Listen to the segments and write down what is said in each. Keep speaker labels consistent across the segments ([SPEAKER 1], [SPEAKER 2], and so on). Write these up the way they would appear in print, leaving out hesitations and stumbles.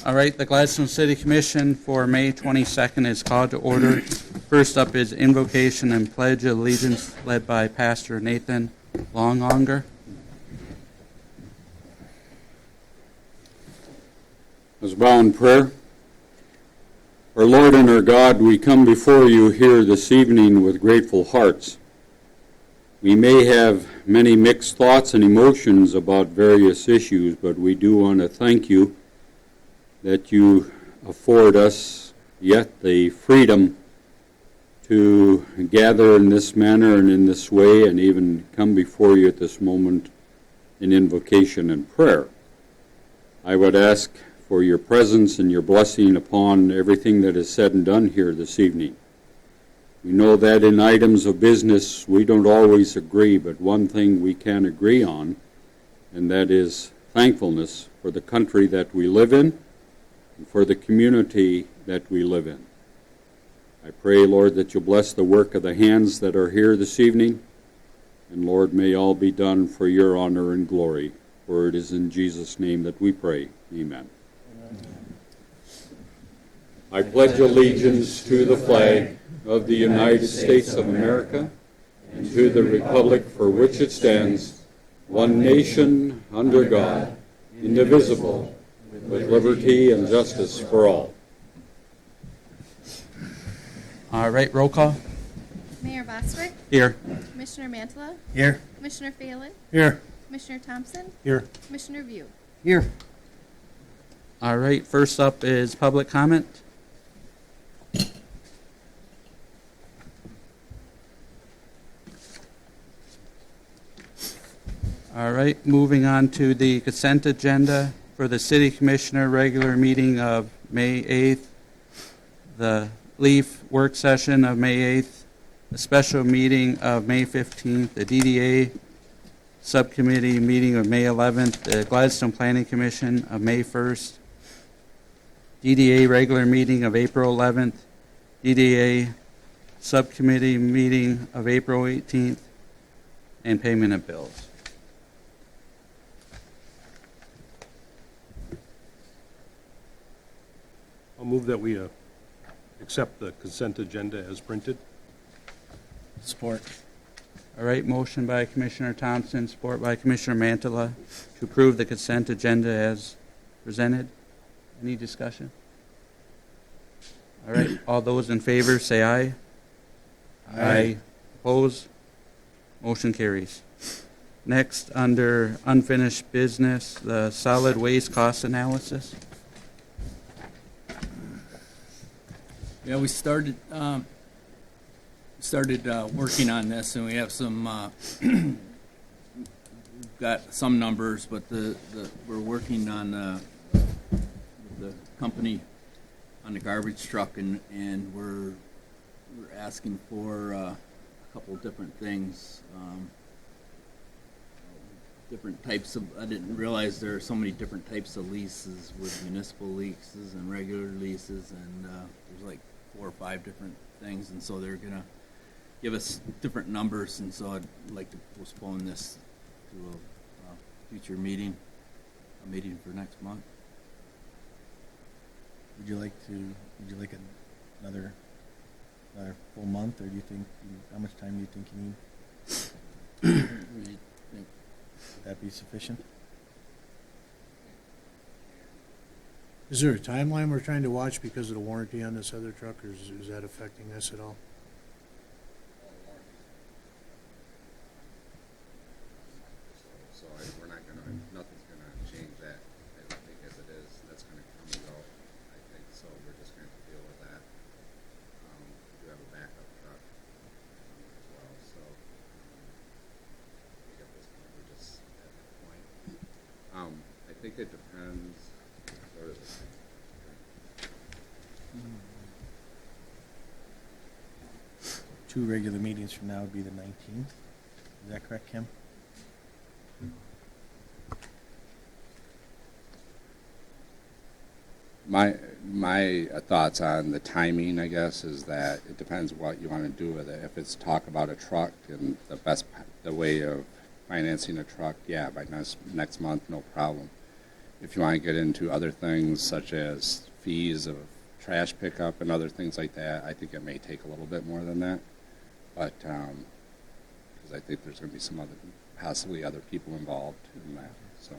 [SPEAKER 1] All right, the Gladstone City Commission for May 22nd is called to order. First up is invocation and pledge of allegiance led by Pastor Nathan Longonger.
[SPEAKER 2] Let's bow in prayer. Our Lord and our God, we come before you here this evening with grateful hearts. We may have many mixed thoughts and emotions about various issues, but we do want to thank you that you afford us yet the freedom to gather in this manner and in this way and even come before you at this moment in invocation and prayer. I would ask for your presence and your blessing upon everything that is said and done here this evening. We know that in items of business we don't always agree, but one thing we can agree on, and that is thankfulness for the country that we live in and for the community that we live in. I pray, Lord, that you'll bless the work of the hands that are here this evening, and Lord, may all be done for your honor and glory, for it is in Jesus' name that we pray. Amen. I pledge allegiance to the flag of the United States of America and to the republic for which it stands, one nation under God, indivisible, with liberty and justice for all.
[SPEAKER 1] All right, roll call.
[SPEAKER 3] Mayor Bostwick.
[SPEAKER 1] Here.
[SPEAKER 3] Commissioner Mantala.
[SPEAKER 4] Here.
[SPEAKER 3] Commissioner Phelan.
[SPEAKER 4] Here.
[SPEAKER 3] Commissioner Thompson.
[SPEAKER 4] Here.
[SPEAKER 3] Commissioner View.
[SPEAKER 4] Here.
[SPEAKER 1] All right, first up is public comment. All right, moving on to the consent agenda for the City Commissioner regular meeting of May 8th, the LEAF work session of May 8th, the special meeting of May 15th, the DDA subcommittee meeting of May 11th, the Gladstone Planning Commission of May 1st, DDA regular meeting of April 11th, DDA subcommittee meeting of April 18th, and payment of bills.
[SPEAKER 5] I'll move that we accept the consent agenda as printed.
[SPEAKER 4] Support.
[SPEAKER 1] All right, motion by Commissioner Thompson, support by Commissioner Mantala to approve the consent agenda as presented. Any discussion? All right, all those in favor say aye. Aye. Opposed? Motion carries. Next, under unfinished business, the solid waste cost analysis.
[SPEAKER 6] Yeah, we started working on this, and we have some we've got some numbers, but we're working on the company on the garbage truck, and we're asking for a couple different things, different types of. I didn't realize there are so many different types of leases with municipal leases and regular leases, and there's like 4 or 5 different things, and so they're gonna give us different numbers, and so I'd like to postpone this to a future meeting, a meeting for next month.
[SPEAKER 4] Would you like another full month, or do you think how much time do you think you need? Would that be sufficient?
[SPEAKER 7] Is there a timeline we're trying to watch because of the warranty on this other truck, or is that affecting us at all?
[SPEAKER 8] So we're not going to, nothing's going to change that, I don't think, as it is. That's going to come and go, I think, so we're just going to deal with that. We do have a backup truck as well, so I think at this point we're just at that point. I think it depends. Sort of
[SPEAKER 4] Two regular meetings from now would be the 19th. Is that correct, Kim?
[SPEAKER 8] My thoughts on the timing, I guess, is that it depends what you want to do with it. If it's talk about a truck and the way of financing a truck, yeah, by next month, no problem. if you want to get into other things such as fees of trash pickup and other things like that, I think it may take a little bit more than that. But, because I think there's going to be some other, possibly other people involved in that, so.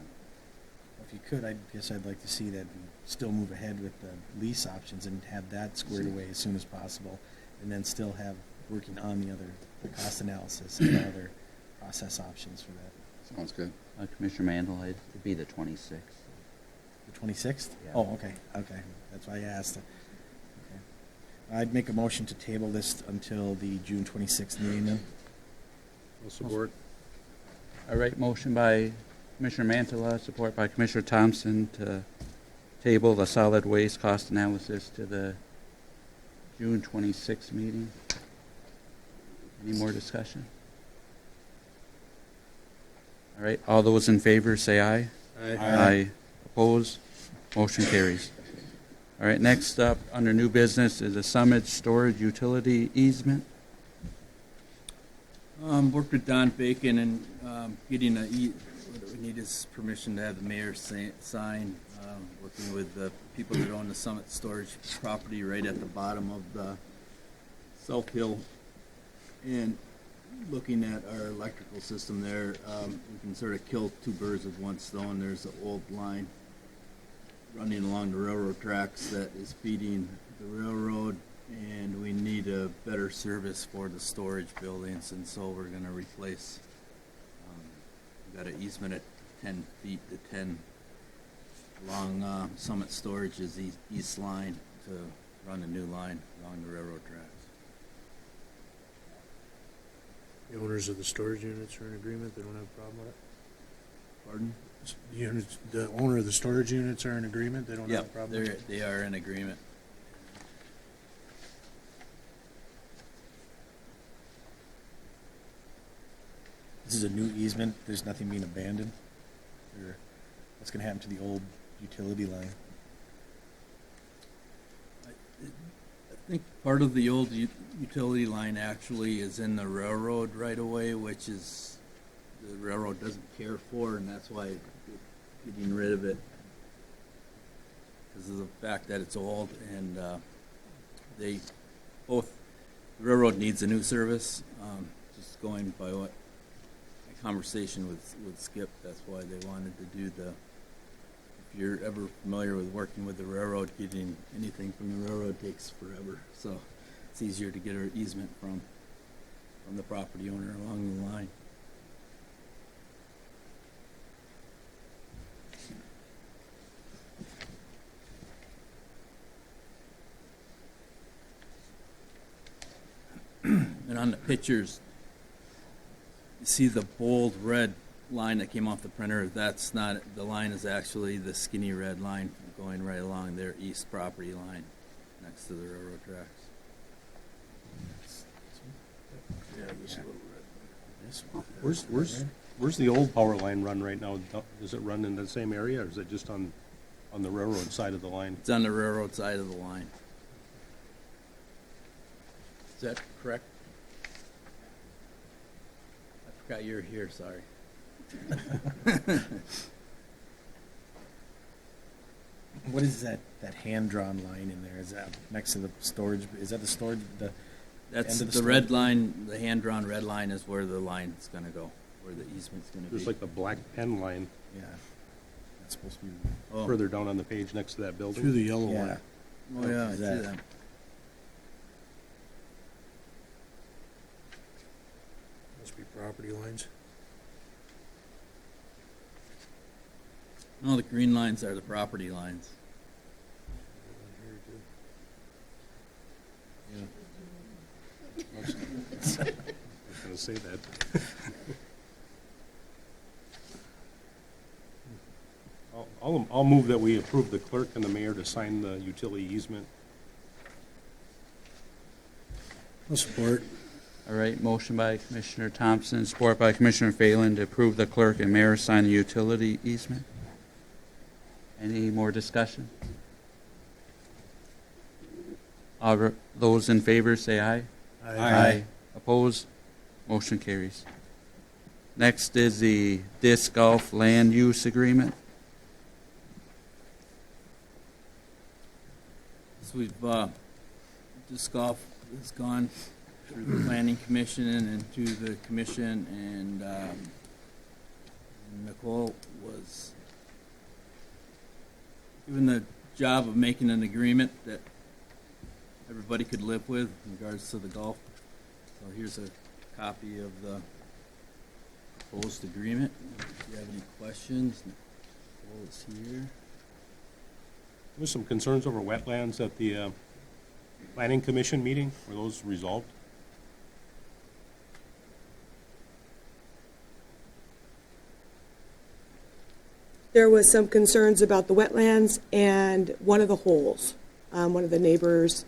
[SPEAKER 4] If you could, I guess I'd like to see that we still move ahead with the lease options and have that squared away as soon as possible, and then still have working on the cost analysis and the other process options for that.
[SPEAKER 8] Sounds good.
[SPEAKER 1] Commissioner Mandel, it'd be the 26th.
[SPEAKER 4] The 26th?
[SPEAKER 1] Yeah.
[SPEAKER 4] Oh, okay, okay. That's why I asked. Okay. I'd make a motion to table this until the June 26th meeting then.
[SPEAKER 5] I'll support.
[SPEAKER 1] All right, motion by Commissioner Mantala, support by Commissioner Thompson to table the solid waste cost analysis to the June 26th meeting. Any more discussion? All right, all those in favor say aye. Aye. Opposed? Motion carries. All right, next up, under new business, is a Summit Storage Utility Easement.
[SPEAKER 6] Worked with Don Bacon and getting what we need is permission to have the mayor sign. Working with the people that own the Summit Storage property right at the bottom of the South Hill, and looking at our electrical system there, we can sort of kill two birds with one stone. There's an old line running along the railroad tracks that is feeding the railroad, and we need a better service for the storage buildings, and so we're going to replace. We've got an easement at 10 feet to 10 along Summit Storage's east line to run a new line along the railroad tracks.
[SPEAKER 7] The owners of the storage units are in agreement, they don't have a problem with it?
[SPEAKER 6] Pardon?
[SPEAKER 7] The owner of the storage units are in agreement, they don't have a
[SPEAKER 6] Yep,
[SPEAKER 7] problem with it?
[SPEAKER 6] they are in agreement.
[SPEAKER 4] This is a new easement, there's nothing being abandoned? Or what's going to happen to the old utility line?
[SPEAKER 6] I think part of the old utility line actually is in the railroad right away, which is, the railroad doesn't care for, and that's why getting rid of it, because of the fact that it's old, and the railroad needs a new service. Just going by what my conversation with Skip, that's why they wanted to do the, if you're ever familiar with working with the railroad, getting anything from the railroad takes forever. So it's easier to get an easement from the property owner along the line. And on the pictures, you see the bold red line that came off the printer. That's not, the line is actually the skinny red line going right along their east property line next to the railroad tracks.
[SPEAKER 5] Where's the old power line run right now? Does it run in the same area, or is it just on the railroad side of the line?
[SPEAKER 6] It's on the railroad side of the line. Is that correct? I forgot you were here, sorry.
[SPEAKER 4] What is that hand-drawn line in there? Is that next to the storage, is that the storage,
[SPEAKER 6] That's
[SPEAKER 4] End of the
[SPEAKER 6] the red
[SPEAKER 4] story.
[SPEAKER 6] line, the hand-drawn red line is where the line's gonna go, where the easement's gonna be.
[SPEAKER 5] There's like the black pen line
[SPEAKER 4] yeah, that's supposed to be,
[SPEAKER 6] Oh,
[SPEAKER 5] further down on the page next to that
[SPEAKER 7] Through
[SPEAKER 5] building.
[SPEAKER 7] the yellow
[SPEAKER 4] yeah.
[SPEAKER 7] one.
[SPEAKER 6] oh, yeah, I
[SPEAKER 4] Is
[SPEAKER 6] see
[SPEAKER 4] that-
[SPEAKER 6] that.
[SPEAKER 7] Must be property lines.
[SPEAKER 6] No, the green lines are the property lines.
[SPEAKER 5] I was gonna say that. I'll move that we approve the clerk and the mayor to sign the utility easement.
[SPEAKER 7] I'll support.
[SPEAKER 1] All right, motion by Commissioner Thompson, support by Commissioner Phelan to approve the clerk and mayor sign the utility easement. Any more discussion? Those in favor say aye. Opposed? Motion carries. Next is the disc golf land use agreement.
[SPEAKER 6] we've, disc golf has gone through the planning commission and to the commission, and Nicole was given the job of making an agreement that everybody could live with in regards to the golf. So here's a copy of the proposed agreement. If you have any questions, Nicole is here.
[SPEAKER 5] There's some concerns over wetlands at the planning commission meeting. Were those resolved?
[SPEAKER 9] There was some concerns about the wetlands and one of the holes. One of the neighbors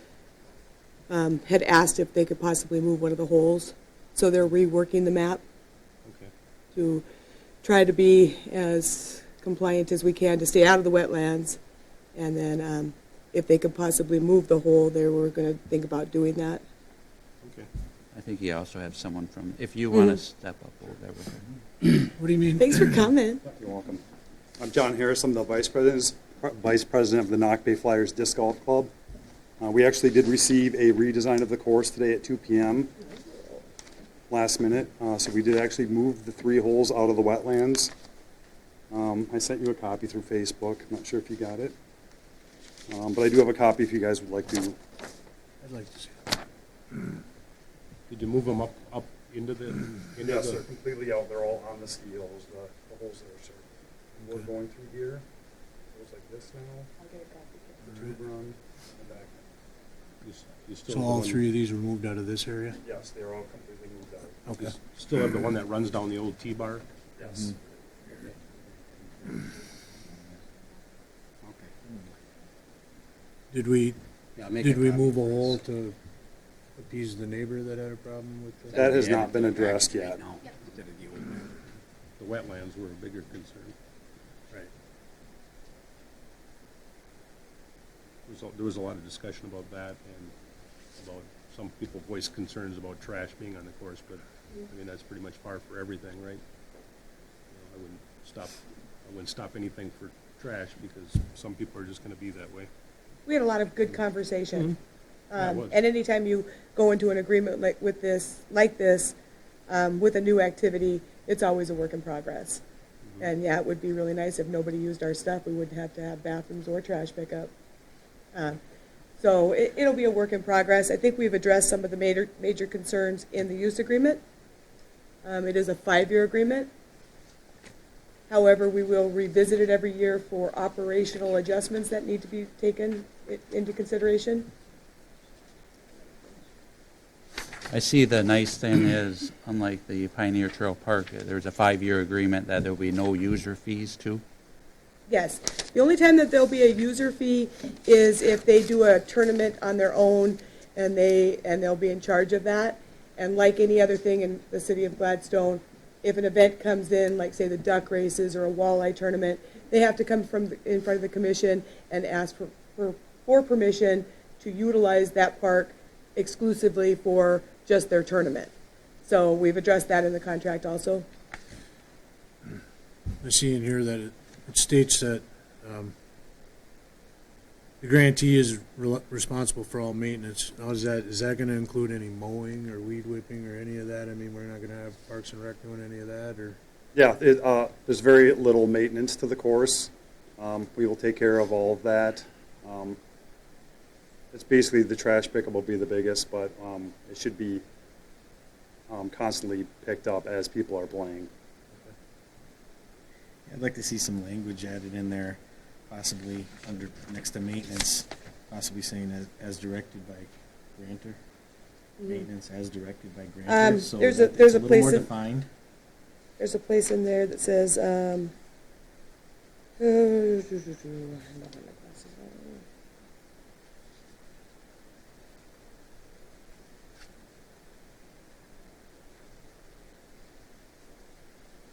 [SPEAKER 9] had asked if they could possibly move one of the holes. So they're reworking the map
[SPEAKER 5] Okay.
[SPEAKER 9] to try to be as compliant as we can to stay out of the wetlands. And then if they could possibly move the hole, they were going to think about doing that.
[SPEAKER 5] Okay.
[SPEAKER 1] I think you also have someone from, if you want to step up over there with her.
[SPEAKER 7] What do you mean?
[SPEAKER 9] Thanks for coming.
[SPEAKER 10] You're welcome. I'm John Harris. I'm the vice president of the Knock Bay Flyers Disc Golf Club. We actually did receive a redesign of the course today at 2 p.m. last minute. So we did actually move the 3 holes out of the wetlands. I sent you a copy through Facebook. I'm not sure if you got it. But I do have a copy if you guys would like to.
[SPEAKER 7] I'd like to see it.
[SPEAKER 10] Did you move them up into the? Yes, they're completely out. They're all on the skills, the holes there, sir. We're going through here. It goes like this now. I'll get a copy. The tube run, and back.
[SPEAKER 5] You still
[SPEAKER 7] So
[SPEAKER 5] have the
[SPEAKER 7] all
[SPEAKER 5] one-
[SPEAKER 7] 3 of these were moved out of this area?
[SPEAKER 10] Yes, they are all completely moved out.
[SPEAKER 7] Okay.
[SPEAKER 5] Still have the one that runs down the old T-bar?
[SPEAKER 10] Yes.
[SPEAKER 7] Did we,
[SPEAKER 8] Yeah, make
[SPEAKER 7] did
[SPEAKER 8] a
[SPEAKER 7] we
[SPEAKER 8] copy
[SPEAKER 7] move a
[SPEAKER 8] for us.
[SPEAKER 7] hole to appease the neighbor that had a problem with the?
[SPEAKER 10] That has not been addressed yet.
[SPEAKER 5] The wetlands were a bigger concern.
[SPEAKER 7] Right.
[SPEAKER 5] There was a lot of discussion about that and about some people voiced concerns about trash being on the course, but I mean, that's pretty much par for everything, right? You know, I wouldn't stop anything for trash because some people are just gonna be that way.
[SPEAKER 9] We had a lot of good conversation.
[SPEAKER 5] Yeah, it was.
[SPEAKER 9] And anytime you go into an agreement like this, with a new activity, it's always a work in progress. And yeah, it would be really nice if nobody used our stuff. We wouldn't have to have bathrooms or trash pickup. So it'll be a work in progress. I think we've addressed some of the major concerns in the use agreement. It is a 5-year agreement. However, we will revisit it every year for operational adjustments that need to be taken into consideration.
[SPEAKER 1] I see the nice thing is, unlike the Pioneer Trail Park, there's a 5-year agreement that there'll be no user fees too.
[SPEAKER 9] Yes. The only time that there'll be a user fee is if they do a tournament on their own and they'll be in charge of that. And like any other thing in the city of Gladstone, if an event comes in, like say the duck races or a walleye tournament, they have to come in front of the commission and ask for permission to utilize that park exclusively for just their tournament. So we've addressed that in the contract also.
[SPEAKER 7] I see in here that it states that the grantee is responsible for all maintenance. Now, is that going to include any mowing or weed whipping or any of that? I mean, we're not going to have Parks and Rec doing any of that, or?
[SPEAKER 10] Yeah, there's very little maintenance to the course. We will take care of all of that. It's basically the trash pickup will be the biggest, but it should be constantly picked up as people are playing.
[SPEAKER 4] I'd like to see some language added in there, possibly under, next to maintenance, possibly saying as directed by grantor. Maintenance as directed by grantor, so
[SPEAKER 9] There's
[SPEAKER 4] that
[SPEAKER 9] a
[SPEAKER 4] it's a little
[SPEAKER 9] place
[SPEAKER 4] more
[SPEAKER 9] in-
[SPEAKER 4] defined.
[SPEAKER 9] There's a place in there that says,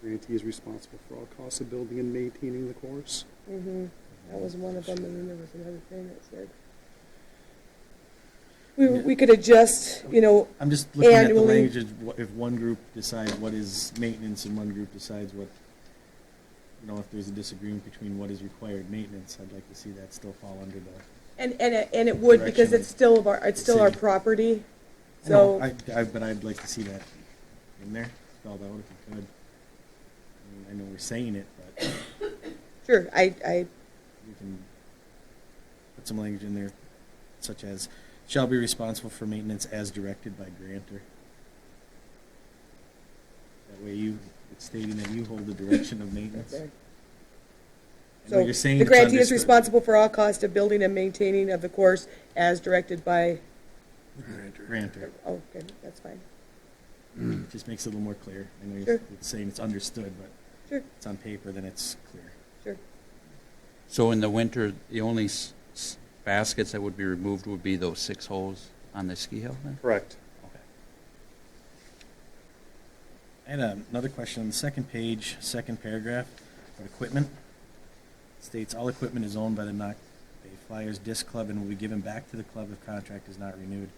[SPEAKER 10] Grantee is responsible for all costs of building and maintaining the course.
[SPEAKER 9] that was one of them, and then there was another thing that said, we could adjust,
[SPEAKER 4] I'm just looking at the
[SPEAKER 9] Annually.
[SPEAKER 4] language, if one group decides what is maintenance and one group decides what, if there's a disagreement between what is required maintenance, I'd like to see that still fall under the
[SPEAKER 9] And it would, because
[SPEAKER 4] Direction
[SPEAKER 9] it's still of our, it's still our
[SPEAKER 4] city.
[SPEAKER 9] property,
[SPEAKER 4] No,
[SPEAKER 9] so.
[SPEAKER 4] but I'd like to see that in there, spelled out if you could. I mean, I know we're saying it, but
[SPEAKER 9] Sure, I,
[SPEAKER 4] we can put some language in there, such as, shall be responsible for maintenance as directed by grantor. That way it's stating that you hold the direction of maintenance.
[SPEAKER 9] there.
[SPEAKER 4] I know
[SPEAKER 9] So,
[SPEAKER 4] you're saying
[SPEAKER 9] the
[SPEAKER 4] it's
[SPEAKER 9] grantee is
[SPEAKER 4] understood.
[SPEAKER 9] responsible for all cost of building and maintaining of the course as directed by,
[SPEAKER 4] Grantor.
[SPEAKER 9] oh, okay, that's fine.
[SPEAKER 4] It just makes it a little more clear. I know
[SPEAKER 9] Sure.
[SPEAKER 4] it's saying it's understood, but
[SPEAKER 9] Sure,
[SPEAKER 4] it's on paper, then it's clear.
[SPEAKER 9] sure.
[SPEAKER 1] So in the winter, the only baskets that would be removed would be those 6 holes on the ski hill then?
[SPEAKER 10] Correct.
[SPEAKER 1] Okay.
[SPEAKER 4] I had another question on the second page, second paragraph, about equipment. It states all equipment is owned by the Knock Bay Flyers Disc Club and will be given back to the club if contract is not renewed.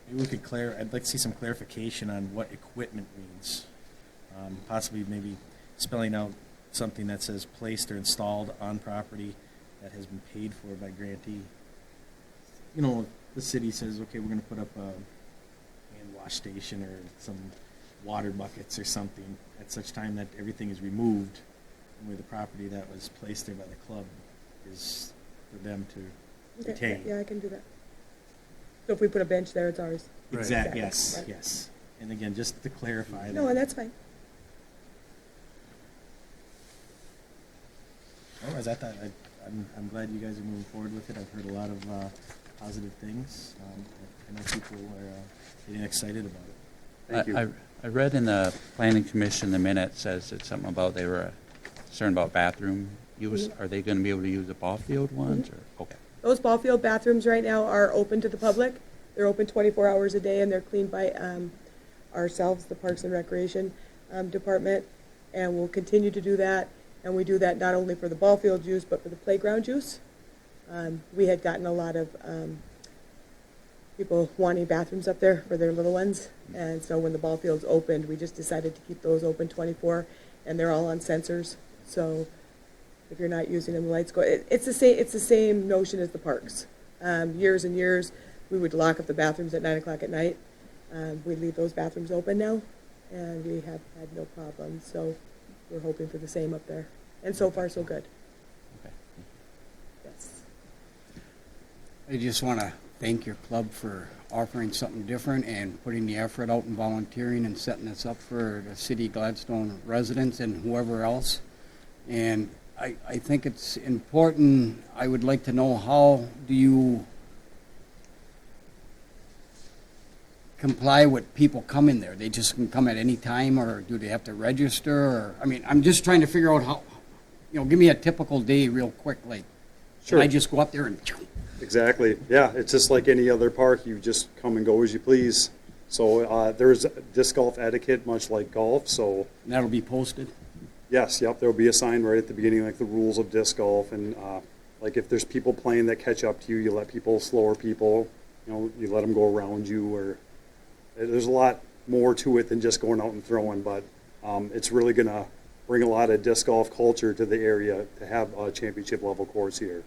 [SPEAKER 4] Maybe we could I'd like to see some clarification on what equipment means. Possibly maybe spelling out something that says placed or installed on property that has been paid for by grantee. You know, the city says, okay, we're gonna put up a hand wash station or some water buckets or something at such time that everything is removed, and where the property that was placed there by the club is for them to
[SPEAKER 9] Okay,
[SPEAKER 4] retain.
[SPEAKER 9] yeah, I can do that. So if we put a bench there, it's ours.
[SPEAKER 7] Right.
[SPEAKER 4] Exactly, yes,
[SPEAKER 9] Right.
[SPEAKER 4] yes. And again, just to clarify
[SPEAKER 9] No,
[SPEAKER 4] that.
[SPEAKER 9] and that's fine.
[SPEAKER 4] Otherwise, I'm glad you guys are moving forward with it. I've heard a lot of positive things. I know people are getting excited about it.
[SPEAKER 10] Thank you.
[SPEAKER 1] I read in the planning commission, the minute says it's something about they were concerned about bathroom use. Are they going to be able to use the ball field ones or, okay.
[SPEAKER 9] Those ball field bathrooms right now are open to the public. They're open 24 hours a day, and they're cleaned by ourselves, the Parks and Recreation Department, and we'll continue to do that. And we do that not only for the ball field use, but for the playground use. We had gotten a lot of people wanting bathrooms up there for their little ones, and so when the ball fields opened, we just decided to keep those open 24, and they're all on sensors. So if you're not using them, the lights go. It's the same notion as the parks. Years and years, we would lock up the bathrooms at 9 o'clock at night. We leave those bathrooms open now, and we have had no problems. So we're hoping for the same up there. And so far, so good.
[SPEAKER 1] Okay.
[SPEAKER 9] Yes.
[SPEAKER 11] I just want to thank your club for offering something different and putting the effort out and volunteering and setting this up for the city Gladstone residents and whoever else. And I think it's important. I would like to know, how do you comply with people coming there? They just can come at any time, or do they have to register? Or, I mean, I'm just trying to figure out how, give me a typical day real quick. Like,
[SPEAKER 10] Sure.
[SPEAKER 11] can I just go up there and
[SPEAKER 10] Exactly. Yeah, it's just like any other park. You just come and go as you please. So there's disc golf etiquette, much like golf. So
[SPEAKER 11] that'll be posted?
[SPEAKER 10] yes, yep, there'll be a sign right at the beginning, like the rules of disc golf, and like if there's people playing that catch up to you, you let people, slower people, you let them go around you. Or there's a lot more to it than just going out and throwing, but it's really going to bring a lot of disc golf culture to the area to have a championship level course here.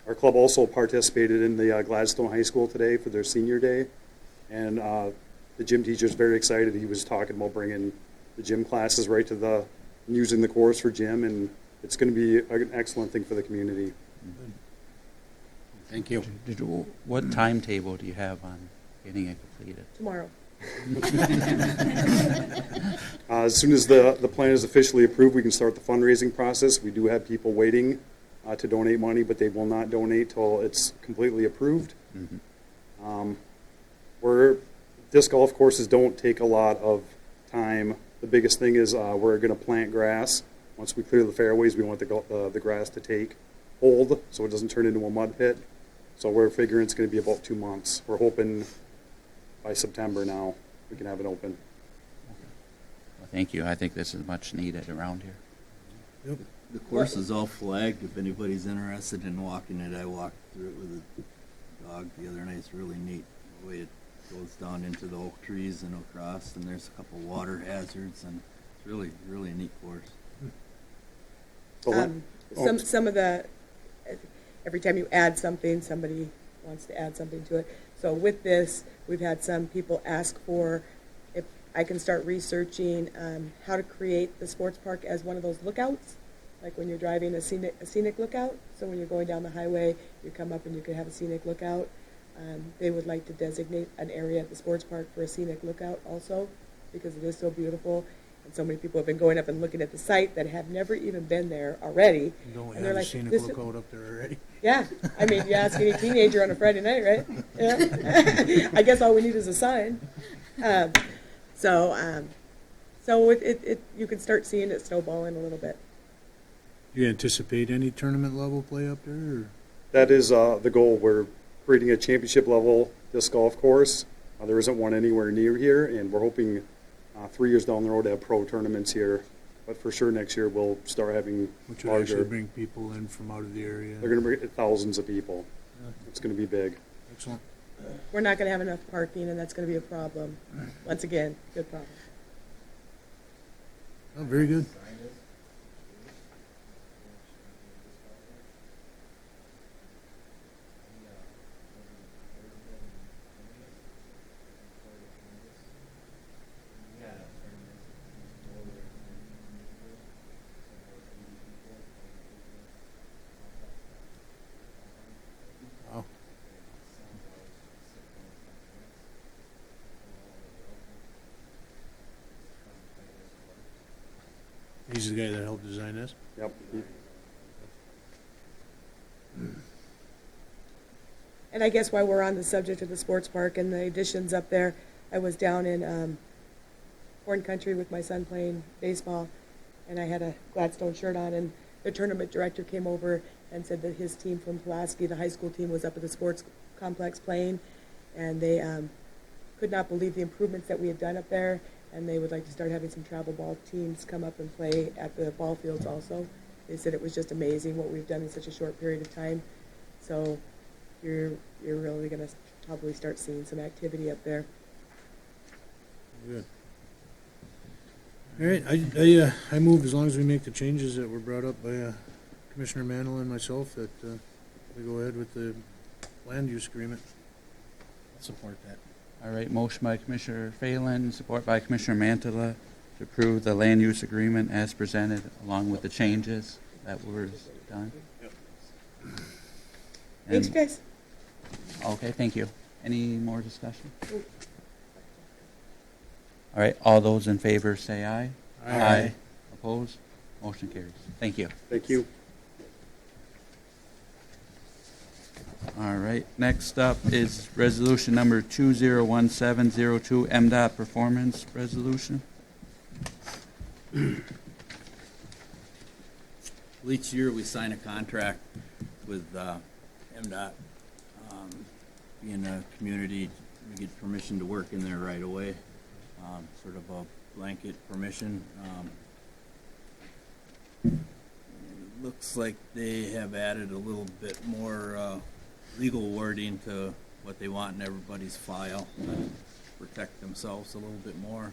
[SPEAKER 10] Our club also participated in the Gladstone High School today for their senior day, and the gym teacher's very excited. He was talking about bringing the gym classes right to using the course for gym, and it's going to be an excellent thing for the community.
[SPEAKER 11] Thank you.
[SPEAKER 1] What timetable do you have on getting it completed?
[SPEAKER 9] Tomorrow.
[SPEAKER 10] As soon as the plan is officially approved, we can start the fundraising process. We do have people waiting to donate money, but they will not donate till it's completely approved. Disc golf courses don't take a lot of time. The biggest thing is we're going to plant grass. Once we clear the fairways, we want the grass to take hold so it doesn't turn into a mud pit. So we're figuring it's going to be about 2 months. We're hoping by September now we can have it open.
[SPEAKER 1] Well, thank you. I think this is much needed around here.
[SPEAKER 7] Yep.
[SPEAKER 6] The course is all flagged. If anybody's interested in walking it, I walked through it with a dog the other night. It's really neat. The way it goes down into the oak trees and across, and there's a couple water hazards, and it's really, really a neat course.
[SPEAKER 10] So
[SPEAKER 9] Some of the, every time you add something, somebody wants to add something to it. So with this, we've had some people ask for if I can start researching how to create the sports park as one of those lookouts, like when you're driving a scenic lookout. So when you're going down the highway, you come up and you can have a scenic lookout. They would like to designate an area at the sports park for a scenic lookout also, because it is so beautiful. And so many people have been going up and looking at the site that have never even been there already.
[SPEAKER 7] Don't we
[SPEAKER 9] And they're
[SPEAKER 7] have a
[SPEAKER 9] like,
[SPEAKER 7] scenic
[SPEAKER 9] "This
[SPEAKER 7] lookout up there already?
[SPEAKER 9] Yeah, I mean, you ask any teenager on a Friday night, right? Yeah. I guess all we need is a sign. So you can start seeing it snowballing a little bit.
[SPEAKER 7] Do you anticipate any tournament level play up there, or?
[SPEAKER 10] That is the goal. We're creating a championship level disc golf course. There isn't one anywhere near here, and we're hoping 3 years down the road to have pro tournaments here. But for sure next year we'll start having
[SPEAKER 7] Which would actually
[SPEAKER 10] larger.
[SPEAKER 7] bring people in from out of the area?
[SPEAKER 10] They're going to bring thousands of people.
[SPEAKER 7] Yeah.
[SPEAKER 10] It's going to be big.
[SPEAKER 7] Excellent.
[SPEAKER 9] We're not going to have enough parking, and that's going to be a problem. Once again, good problem.
[SPEAKER 7] Oh, very good. Wow. He's the guy that helped design this?
[SPEAKER 10] Yep.
[SPEAKER 9] And I guess while we're on the subject of the sports park and the additions up there, I was down in Corn Country with my son playing baseball, and I had a Gladstone shirt on, and the tournament director came over and said that his team from Pulaski, the high school team, was up at the sports complex playing, and they could not believe the improvements that we had done up there, and they would like to start having some travel ball teams come up and play at the ball fields also. They said it was just amazing what we've done in such a short period of time. So you're really going to probably start seeing some activity up there.
[SPEAKER 7] Good. All right, I move, as long as we make the changes that were brought up by Commissioner Mantle and myself, that we go ahead with the land use agreement.
[SPEAKER 4] I'll support that.
[SPEAKER 1] All right, motion by Commissioner Phelan, support by Commissioner Mantala to approve the land use agreement as presented, along with the changes that were done.
[SPEAKER 9] Thanks,
[SPEAKER 1] And-
[SPEAKER 9] guys.
[SPEAKER 1] Okay, thank you. Any more discussion? All right, all those in favor say aye.
[SPEAKER 7] Aye.
[SPEAKER 1] Opposed? Motion carries. Thank you.
[SPEAKER 10] Thank you.
[SPEAKER 1] All right, next up is resolution number 201702, MDOT performance resolution.
[SPEAKER 6] Well, each year we sign a contract with MDOT. Being a community, we get permission to work in there right away, sort of a blanket permission. It looks like they have added a little bit more legal wording to what they want in everybody's file to protect themselves a little bit more.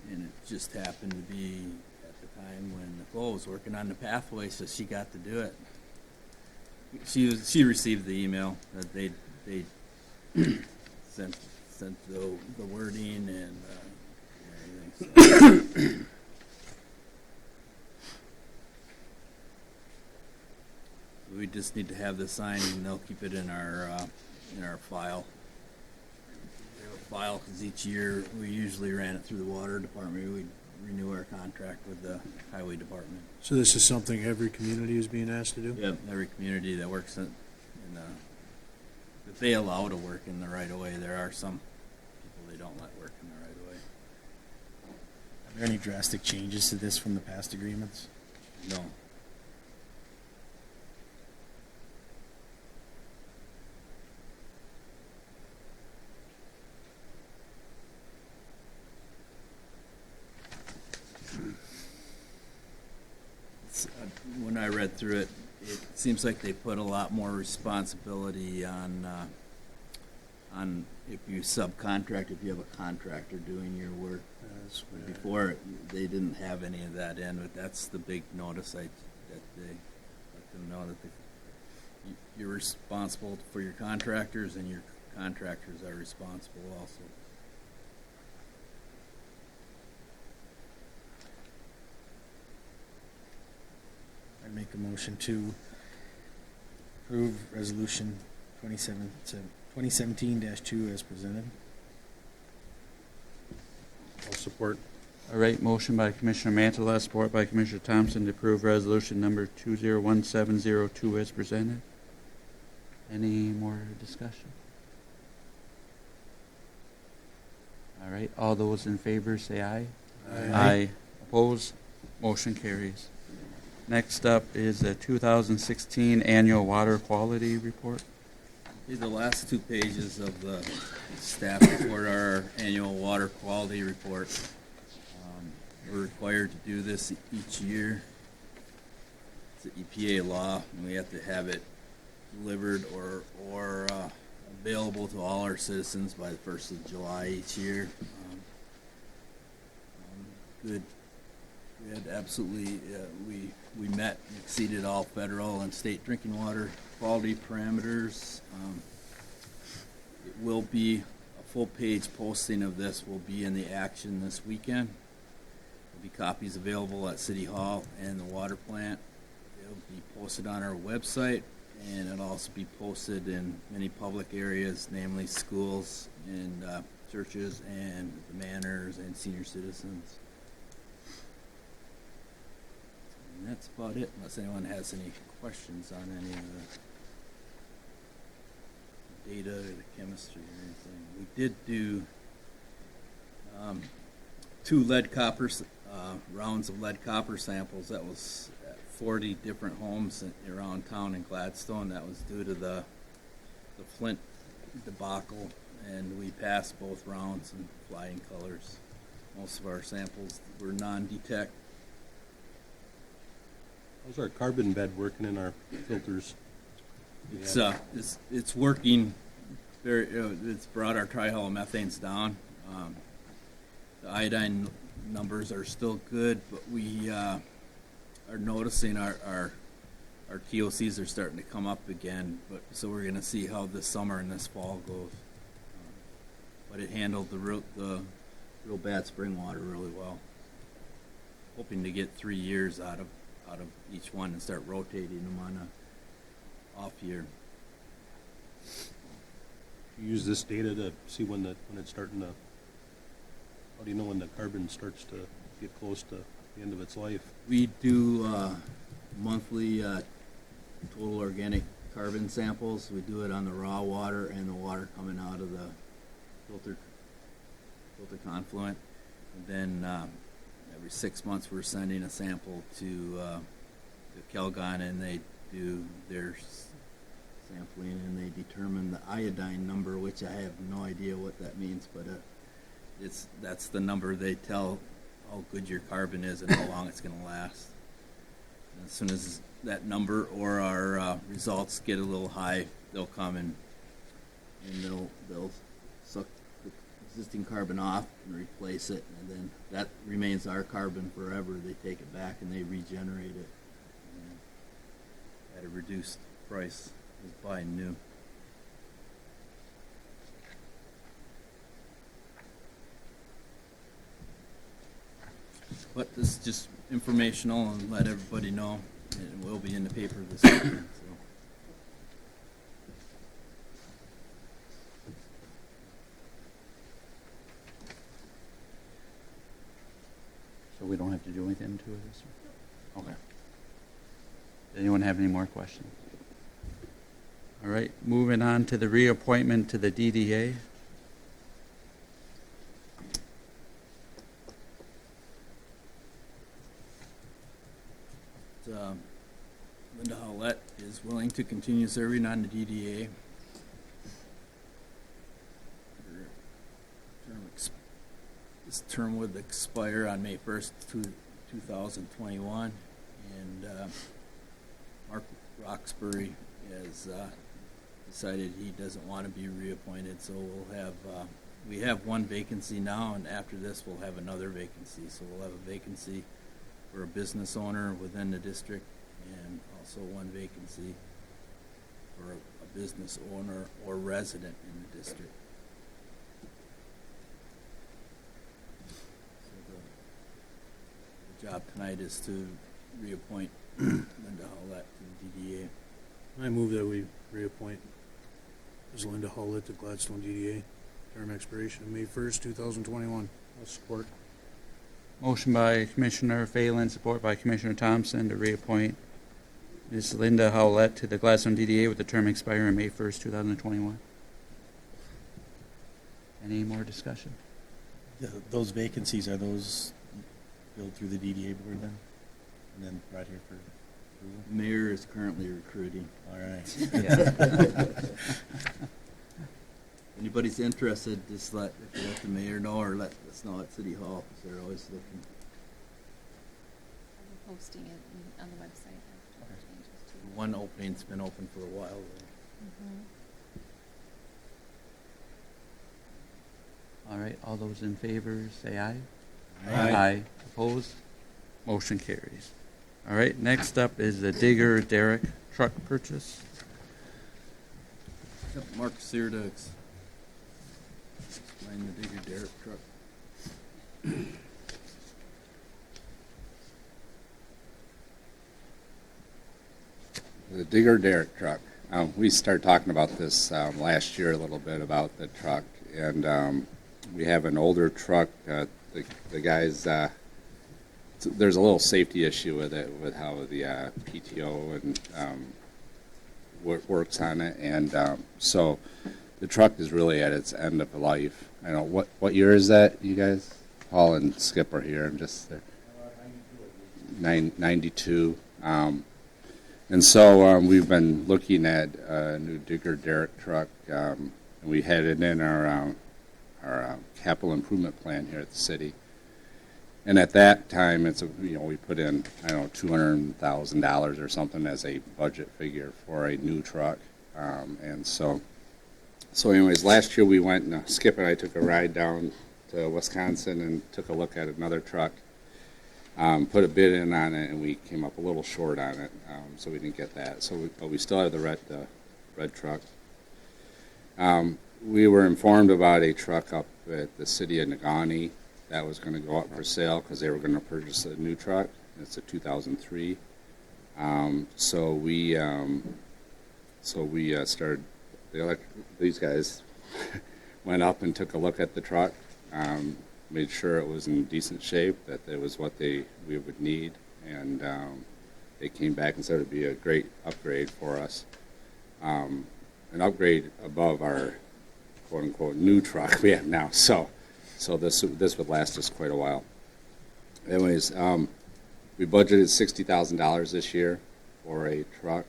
[SPEAKER 6] And it just happened to be at the time when Nicole was working on the pathway, so she got to do it. She received the email that they sent the wording and everything. So. We just need to have this signed, and they'll keep it in our file. We have a file because each year we usually ran it through the water department. We renew our contract with the highway department.
[SPEAKER 7] So this is something every community is being asked to do?
[SPEAKER 6] Yep, every community that works if they allow to work in the right of way. There are some people they don't let work in the right of way.
[SPEAKER 4] Are there any drastic changes to this from the past agreements?
[SPEAKER 6] No. When I read through it, it seems like they put a lot more responsibility on if you subcontract, if you have a contractor doing your work. Before, they didn't have any of that in, but that's the big notice that they let them know that you're responsible for your contractors, and your contractors are responsible also.
[SPEAKER 4] I make a motion to approve resolution 2017-2 as presented.
[SPEAKER 5] I'll support.
[SPEAKER 1] All right, motion by Commissioner Mantala, support by Commissioner Thompson to approve resolution number 201702 as presented. Any more discussion? All right, all those in favor say aye. Aye. Opposed? Motion carries. Next up is the 2016 Annual Water Quality Report.
[SPEAKER 6] Okay, the last 2 pages of the staff report are our annual water quality report. We're required to do this each year. It's an EPA law, and we have to have it delivered or available to all our citizens by the 1st of July each year. Good. We had absolutely, we met and exceeded all federal and state drinking water quality parameters. It will be, a full-page posting of this will be in the action this weekend. There'll be copies available at City Hall and the water plant. It'll be posted on our website, and it'll also be posted in many public areas, namely schools and churches and the manors and senior citizens. And that's about it, unless anyone has any questions on any of the data or the chemistry or anything. We did do 2 rounds of lead copper samples. That was at 40 different homes around town in Gladstone. That was due to the Flint debacle, and we passed both rounds in flying colors. Most of our samples were non-detect.
[SPEAKER 5] How's our carbon bed working in our filters?
[SPEAKER 6] It's working very. It's brought our trihalomethanes down. The iodine numbers are still good, but we are noticing our TOCs are starting to come up again. But so we're going to see how this summer and this fall goes. But it handled the real bad spring water really well. Hoping to get 3 years out of each one and start rotating them on a off year.
[SPEAKER 5] You use this data to see when it's starting to, how do you know when the carbon starts to get close to the end of its life?
[SPEAKER 6] We do monthly total organic carbon samples. We do it on the raw water and the water coming out of the filter confluent. And then every 6 months we're sending a sample to Calgon, and they do their sampling, and they determine the iodine number, which I have no idea what that means, but that's the number they tell how good your carbon is and how long it's going to last. And as soon as that number or our results get a little high, they'll come and they'll suck the existing carbon off and replace it, and then that remains our carbon forever. They take it back and they regenerate it at a reduced price as buying new. But this is just informational and let everybody know. It will be in the paper this weekend. So.
[SPEAKER 1] So we don't have to do anything to it this week? Okay. Anyone have any more questions? All right, moving on to the reappointment to the DDA.
[SPEAKER 6] Linda Howlett is willing to continue serving on the DDA. This term would expire on May 1st, 2021, and Mark Roxbury has decided he doesn't want to be reappointed, so we have one vacancy now, and after this we'll have another vacancy. So we'll have a vacancy for a business owner within the district, and also one vacancy for a business owner or resident in the district. So the job tonight is to reappoint Linda Howlett to the DDA.
[SPEAKER 7] I move that we reappoint Ms. Linda Howlett to Gladstone DDA, term expiration of May 1st, 2021.
[SPEAKER 5] I'll support.
[SPEAKER 1] Motion by Commissioner Phelan, support by Commissioner Thompson to reappoint Ms. Linda Howlett to the Gladstone DDA with the term expiring May 1st, 2021. Any more discussion?
[SPEAKER 4] Those vacancies, are those filled through the DDA board then? And then brought here for approval?
[SPEAKER 6] Mayor is currently recruiting.
[SPEAKER 4] All right.
[SPEAKER 6] Anybody's interested, just if you let the mayor know or let us know at City Hall, because they're always looking.
[SPEAKER 3] I'm posting it on the website after the changes too.
[SPEAKER 6] One opening's been open for a while.
[SPEAKER 1] All right, all those in favor, say aye.
[SPEAKER 4] Aye.
[SPEAKER 1] Opposed? Motion carries. All right, next up is the Digger Derrick truck purchase.
[SPEAKER 6] Yep, Mark Searda explain the Digger Derrick truck.
[SPEAKER 8] The Digger Derrick truck. We started talking about this last year a little bit about the truck, and we have an older truck. The guys, there's a little safety issue with it, with how the PTO and works on it, and so the truck is really at its end of life. I know what year is that, you guys? Paul and Skip are here. I'm just there. 92. And so we've been looking at a new Digger Derrick truck, and we had it in our capital improvement plan here at the city. And at that time, we put in, $200,000 or something as a budget figure for a new truck. And so anyways, last year we went, Skip and I took a ride down to Wisconsin and took a look at another truck. Put a bid in on it, and we came up a little short on it, so we didn't get that. But we still have the red truck. We were informed about a truck up at the city of Negaunee that was going to go up for sale because they were going to purchase a new truck. It's a 2003. So we started. These guys went up and took a look at the truck. Made sure it was in decent shape, that it was what we would need, and they came back and said it would be a great upgrade for us, an upgrade above our quote-unquote new truck we have now. So this would last us quite a while. Anyways, we budgeted $60,000 this year for a truck,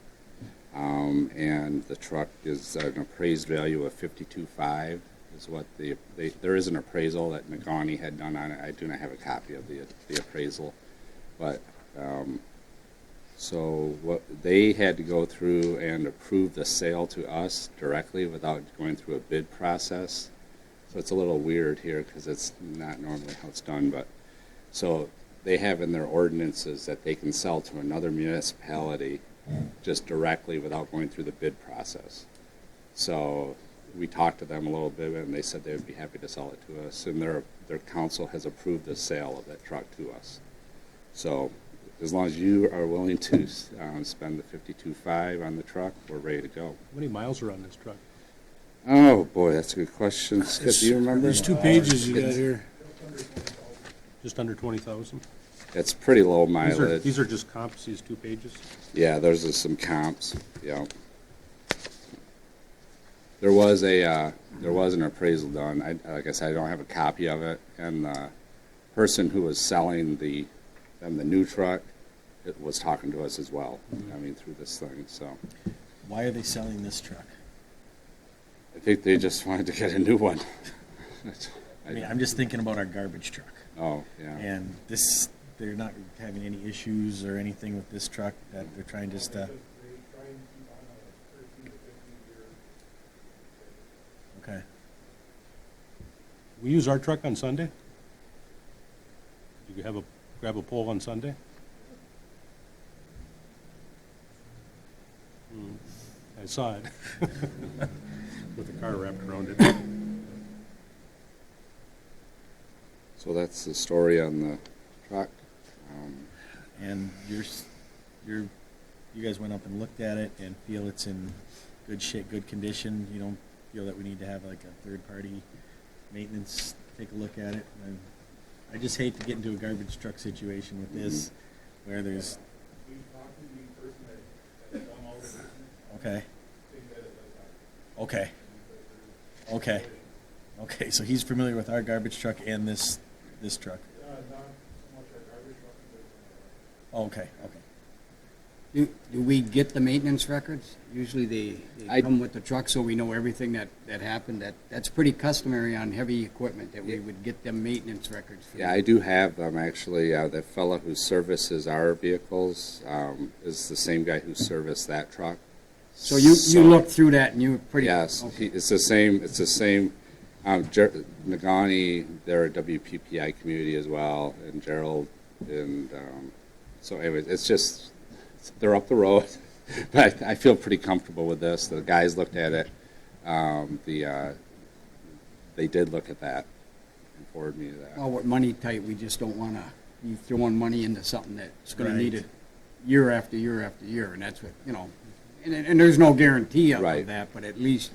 [SPEAKER 8] and the truck is an appraised value of $52,500. Is what there is an appraisal that Negaunee had done on it. I do not have a copy of the appraisal, but so what they had to go through and approve the sale to us directly without going through a bid process. So it's a little weird here because it's not normally how it's done. But so they have in their ordinances that they can sell to another municipality just directly without going through the bid process. So we talked to them a little bit, and they said they would be happy to sell it to us, and their council has approved the sale of that truck to us. So as long as you are willing to spend the $52,500 on the truck, we're ready to go.
[SPEAKER 5] How many miles are on this truck?
[SPEAKER 8] Oh boy, that's a good question. Skip, do you remember?
[SPEAKER 7] There's 2 pages you got here.
[SPEAKER 5] Just under 20,000?
[SPEAKER 8] It's pretty low mileage.
[SPEAKER 5] These are just comps, these 2 pages?
[SPEAKER 8] Yeah, there's some comps. Yeah. There was an appraisal done. Like I said, I don't have a copy of it, and the person who was selling the new truck was talking to us as well. Through this thing. So,
[SPEAKER 4] Why are they selling this truck?
[SPEAKER 8] I think they just wanted to get a new one.
[SPEAKER 4] I'm just thinking about our garbage truck.
[SPEAKER 8] Oh, yeah.
[SPEAKER 4] And they're not having any issues or anything with this truck that they're trying just to. Okay.
[SPEAKER 5] We use our truck on Sunday? Do you grab a pole on Sunday? I saw it. With the car wrapped around it.
[SPEAKER 8] So that's the story on the truck.
[SPEAKER 4] And you guys went up and looked at it and feel it's in good shape, good condition. You don't feel that we need to have like a third-party maintenance take a look at it. And I just hate to get into a garbage truck situation with this, where there's. Okay. Okay. Okay. Okay. So he's familiar with our garbage truck and this truck. Oh, okay. Okay.
[SPEAKER 11] Do we get the maintenance records? Usually they come with the truck, so we know everything that happened. That's pretty customary on heavy equipment, that we would get them maintenance records.
[SPEAKER 8] Yeah, I do have them, actually. The fellow who services our vehicles is the same guy who serviced that truck.
[SPEAKER 11] So you looked through that and you were pretty...
[SPEAKER 8] Yes,
[SPEAKER 11] okay.
[SPEAKER 8] it's the same. Nagani, they're a WPPI community as well, and Gerald, and so anyways, it's just, they're up the road. But I feel pretty comfortable with this. The guys looked at it. They did look at that and forwarded me to that.
[SPEAKER 11] Well, we're money tight. We just don't want to be throwing money into something that's going to need
[SPEAKER 4] Right.
[SPEAKER 11] it year after year after year. And that's what, and there's no guarantee of
[SPEAKER 8] Right.
[SPEAKER 11] that, but at least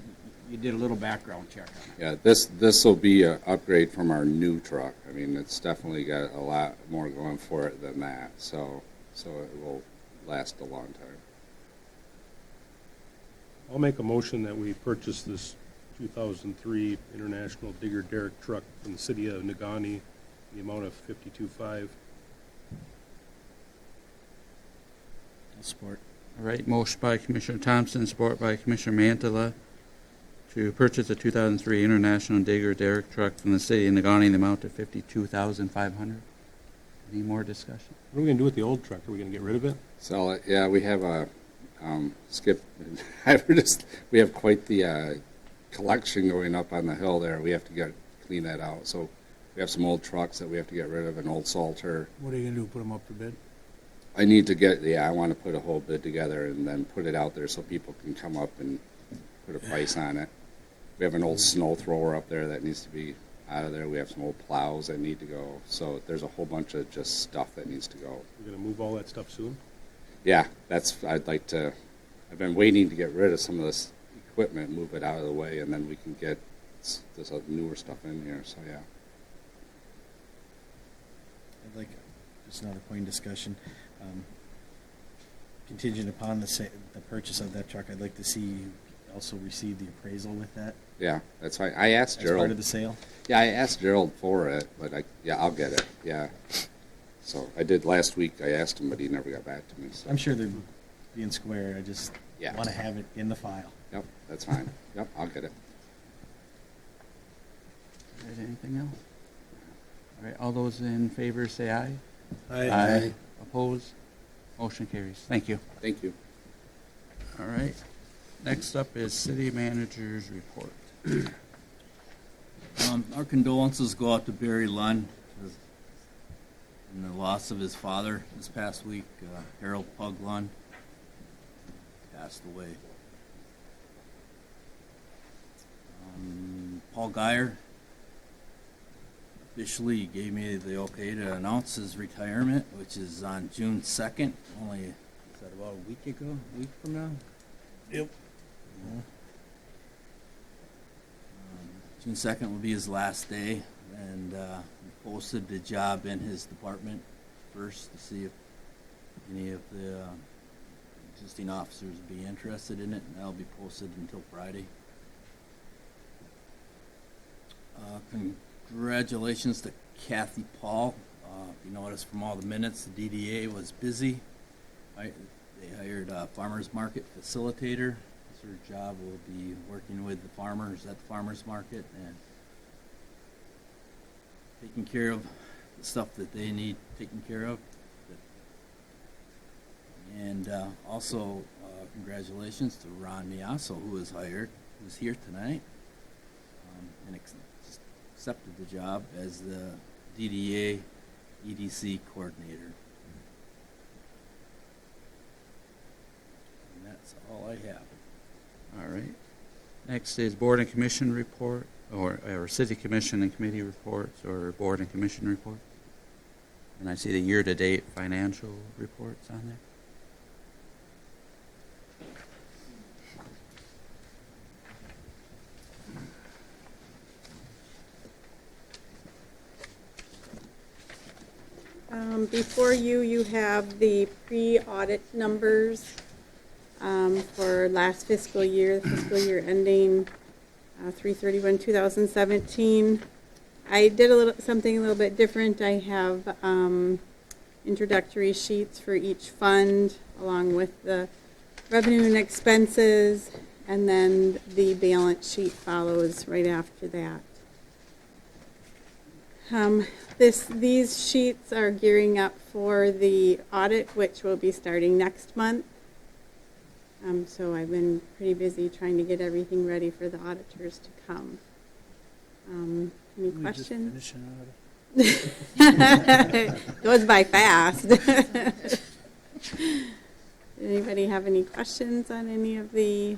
[SPEAKER 11] you did a little background check on it.
[SPEAKER 8] Yeah, this will be an upgrade from our new truck. I mean, it's definitely got a lot more going for it than that. So it will last a long time.
[SPEAKER 5] I'll make a motion that we purchase this 2003 International Digger Derrick truck from the city of Nagani, in the amount of $52,500.
[SPEAKER 4] I'll support.
[SPEAKER 1] All right, motion by Commissioner Thompson, support by Commissioner Mantala to purchase a 2003 International Digger Derrick truck from the city of Nagani in the amount of $52,500. Any more discussion?
[SPEAKER 5] What are we going to do with the old truck? Are we going to get rid of it?
[SPEAKER 8] Sell it. Yeah, we have a Skip. We have quite the collection going up on the hill there. We have to clean that out. So we have some old trucks that we have to get rid of, an old Salter.
[SPEAKER 7] What are you gonna do, put them up for bid?
[SPEAKER 8] I need to get, I want to put a whole bid together and then put it out there so people can come up and put a price on it. We have an old snow thrower up there that needs to be out of there. We have some old plows that need to go. So there's a whole bunch of just stuff that needs to go.
[SPEAKER 5] We're going to move all that stuff soon?
[SPEAKER 8] Yeah, I've been waiting to get rid of some of this equipment, move it out of the way, and then we can get this newer stuff in here, so yeah.
[SPEAKER 4] I'd like just another point of discussion. Contingent upon the purchase of that truck, I'd like to see you also receive the appraisal with that
[SPEAKER 8] Yeah, that's fine. I asked
[SPEAKER 4] as part
[SPEAKER 8] Gerald.
[SPEAKER 4] of the sale.
[SPEAKER 8] Yeah, I asked Gerald for it, but I'll get it, yeah. So I did last week, I asked him, but he never got back to me, so.
[SPEAKER 4] I'm sure they're being square. I just
[SPEAKER 8] Yeah.
[SPEAKER 4] want to have it in the file.
[SPEAKER 8] Yep, that's fine. Yep, I'll get it.
[SPEAKER 1] All right, anything else? All right, all those in favor say aye.
[SPEAKER 7] Aye.
[SPEAKER 1] Opposed? Motion carries. Thank you.
[SPEAKER 8] Thank you.
[SPEAKER 1] All right. Next up is city manager's report.
[SPEAKER 6] Our condolences go out to Barry Lund in the loss of his father this past week. Harold Pug Lund passed away. Paul Geyer officially gave me the okay to announce his retirement, which is on June 2nd. Is that about a week ago? A week from now?
[SPEAKER 7] Yep.
[SPEAKER 6] June 2nd will be his last day, and we posted the job in his department first to see if any of the existing officers would be interested in it, and that'll be posted until Friday. Congratulations to Kathy Paul. If you notice from all the minutes, the DDA was busy. They hired a farmer's market facilitator. Her job will be working with the farmers at the farmers market and taking care of the stuff that they need taken care of. And also, congratulations to Ron Miasso, who was hired, who's here tonight, and accepted the job as the DDA EDC coordinator. And that's all I have.
[SPEAKER 1] All right. Next is board and commission report, or city commission and committee reports, or board and commission report. And I see the year-to-date financial reports on there.
[SPEAKER 12] Before you, you have the pre-audit numbers for last fiscal year, the fiscal year ending 3/31/2017. I did something a little bit different. I have introductory sheets for each fund, along with the revenue and expenses, and then the balance sheet follows right after that. These sheets are gearing up for the audit, which will be starting next month. So I've been pretty busy trying to get everything ready for the auditors to come. Any
[SPEAKER 7] We just
[SPEAKER 12] questions?
[SPEAKER 7] finish it out.
[SPEAKER 12] Goes by fast. Anybody have any questions on any of the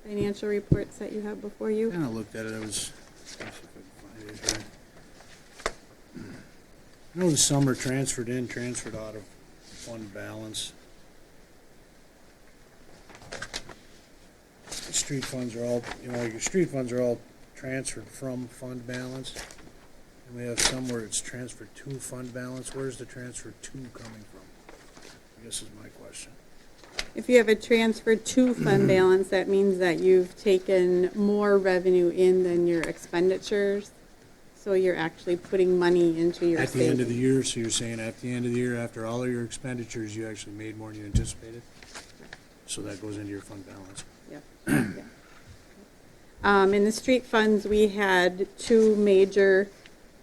[SPEAKER 12] financial reports that you have before you?
[SPEAKER 7] Kind of looked at it, I was, see if I can find it here. I know the some are transferred in, transferred out of fund balance. The street funds are all, your street funds are all transferred from fund balance. And we have some where it's transferred to fund balance. Where's the transfer to coming from? I guess is my question.
[SPEAKER 12] If you have a transfer to fund balance, that means that you've taken more revenue in than your expenditures. So you're actually putting money into your
[SPEAKER 7] At the end of the
[SPEAKER 12] savings.
[SPEAKER 7] year, so you're saying at the end of the year, after all of your expenditures, you actually made more than you anticipated? So that goes into your fund balance.
[SPEAKER 12] Yep. Yep. In the street funds, we had 2 major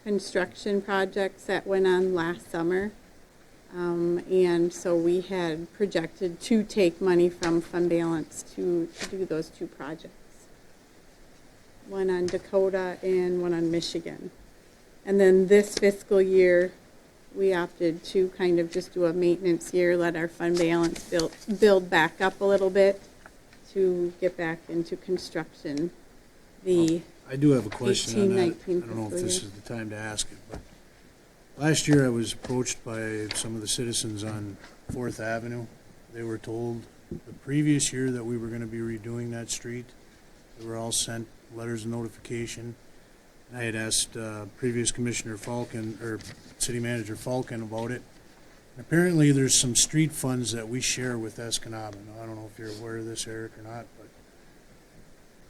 [SPEAKER 12] construction projects that went on last summer. And so we had projected to take money from fund balance to do those 2 projects. One on Dakota and one on Michigan. And then this fiscal year, we opted to kind of just do a maintenance year, let our fund balance build back up a little bit to get back into construction. The
[SPEAKER 7] I do have a question on that.
[SPEAKER 12] 18-19
[SPEAKER 7] I don't know if
[SPEAKER 12] fiscal
[SPEAKER 7] this
[SPEAKER 12] year.
[SPEAKER 7] is the time to ask it, but last year I was approached by some of the citizens on 4th Avenue. They were told the previous year that we were going to be redoing that street. They were all sent letters of notification. And I had asked previous Commissioner Falcon, or City Manager Falcon, about it. And apparently there's some street funds that we share with Escanaba. Now, I don't know if you're aware of this, Eric, or not, but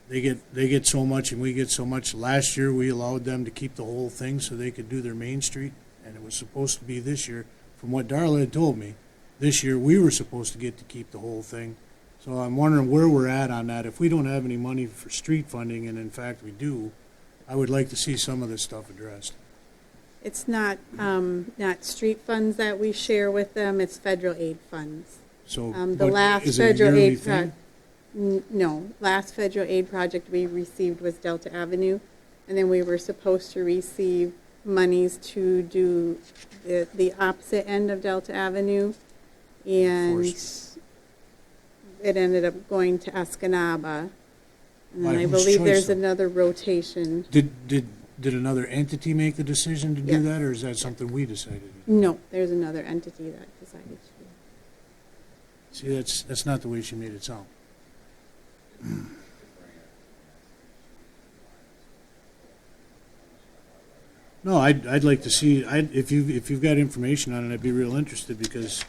[SPEAKER 7] they get so much and we get so much. Last year, we allowed them to keep the whole thing so they could do their main street, and it was supposed to be this year. From what Darla had told me, this year we were supposed to get to keep the whole thing. So I'm wondering where we're at on that. If we don't have any money for street funding, and in fact we do, I would like to see some of this stuff addressed.
[SPEAKER 12] It's not street funds that we share with them, it's federal aid funds.
[SPEAKER 7] So
[SPEAKER 12] The last
[SPEAKER 7] is it a
[SPEAKER 12] federal
[SPEAKER 7] yearly
[SPEAKER 12] aid
[SPEAKER 7] thing?
[SPEAKER 12] no, last federal aid project we received was Delta Avenue, and then we were supposed to receive monies to do the opposite end of Delta Avenue, and
[SPEAKER 7] course.
[SPEAKER 12] it ended up going to Escanaba. And then
[SPEAKER 7] By
[SPEAKER 12] I
[SPEAKER 7] whose
[SPEAKER 12] believe
[SPEAKER 7] choice,
[SPEAKER 12] there's
[SPEAKER 7] though?
[SPEAKER 12] another rotation.
[SPEAKER 7] Did another entity make the decision to do
[SPEAKER 12] Yes.
[SPEAKER 7] that, or is that something we decided?
[SPEAKER 12] No, there's another entity that decided to.
[SPEAKER 7] See, that's not the way she made it sound. No, I'd like to see, if you've got information on it, I'd be real interested, because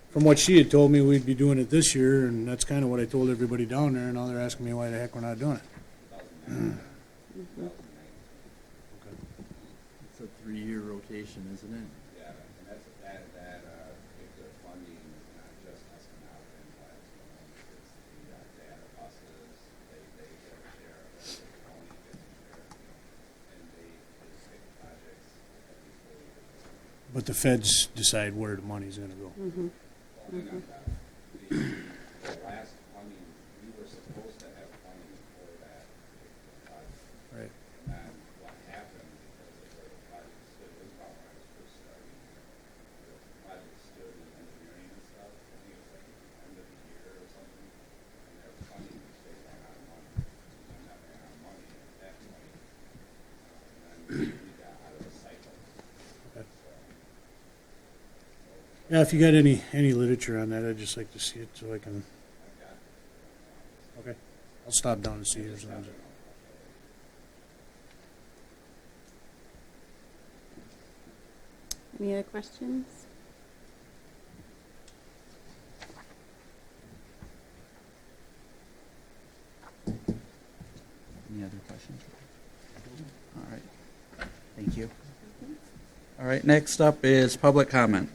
[SPEAKER 7] from what she had told me, we'd be doing it this year, and that's kind of what I told everybody down there, and now they're asking me why the heck we're not doing it.
[SPEAKER 6] It's a 3-year rotation, isn't it?
[SPEAKER 8] Yeah, and that's, that particular funding is not just Escanaba and Gladstone, it's the data buses, they get a share of it, the county gets a share, and they pick projects every 4 years.
[SPEAKER 7] But the feds decide where the money's gonna go.
[SPEAKER 12] Mm-hmm.
[SPEAKER 8] Well, hang on, the last funding, we were supposed to have funding for that particular project.
[SPEAKER 7] Right.
[SPEAKER 8] And then what happened, because of where the project stood, this is about when I was first starting here, the project stood in engineering and stuff, I think it was like at the end of the year or something, and their funding was taken on
[SPEAKER 7] Yeah, if you got any literature on that, I'd just like to see it so I can. Okay, I'll stop down and see it. As long as
[SPEAKER 12] Any other questions?
[SPEAKER 1] Any other questions? All right. Thank you. All right, next up is public comment.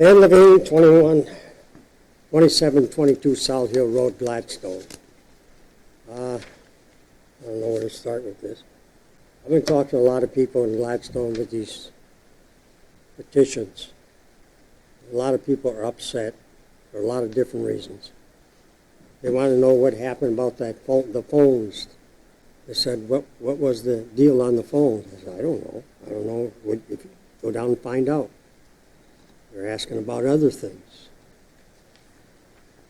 [SPEAKER 13] Ed Levine, 2722 South Hill Road, Gladstone. I don't know where to start with this. I've been talking to a lot of people in Gladstone with these petitions. A lot of people are upset for a lot of different reasons. They want to know what happened about that phone, the phones. They said, what was the deal on the phones? I said, I don't know. I don't know. If you go down and find out. They're asking about other things.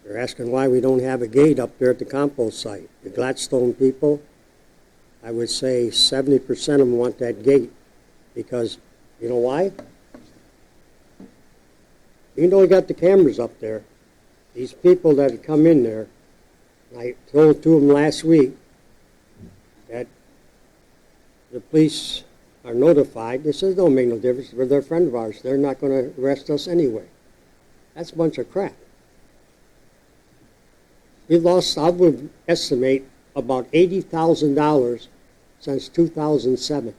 [SPEAKER 13] They're asking why we don't have a gate up there at the compost site. The Gladstone people, I would say 70% of them want that gate because, you know why? Even though we got the cameras up there, these people that had come in there, I told two of them last week that the police are notified. They said it don't make no difference. They're a friend of ours. They're not going to arrest us anyway. That's a bunch of crap. We've lost, I would estimate, about $80,000 since 2007.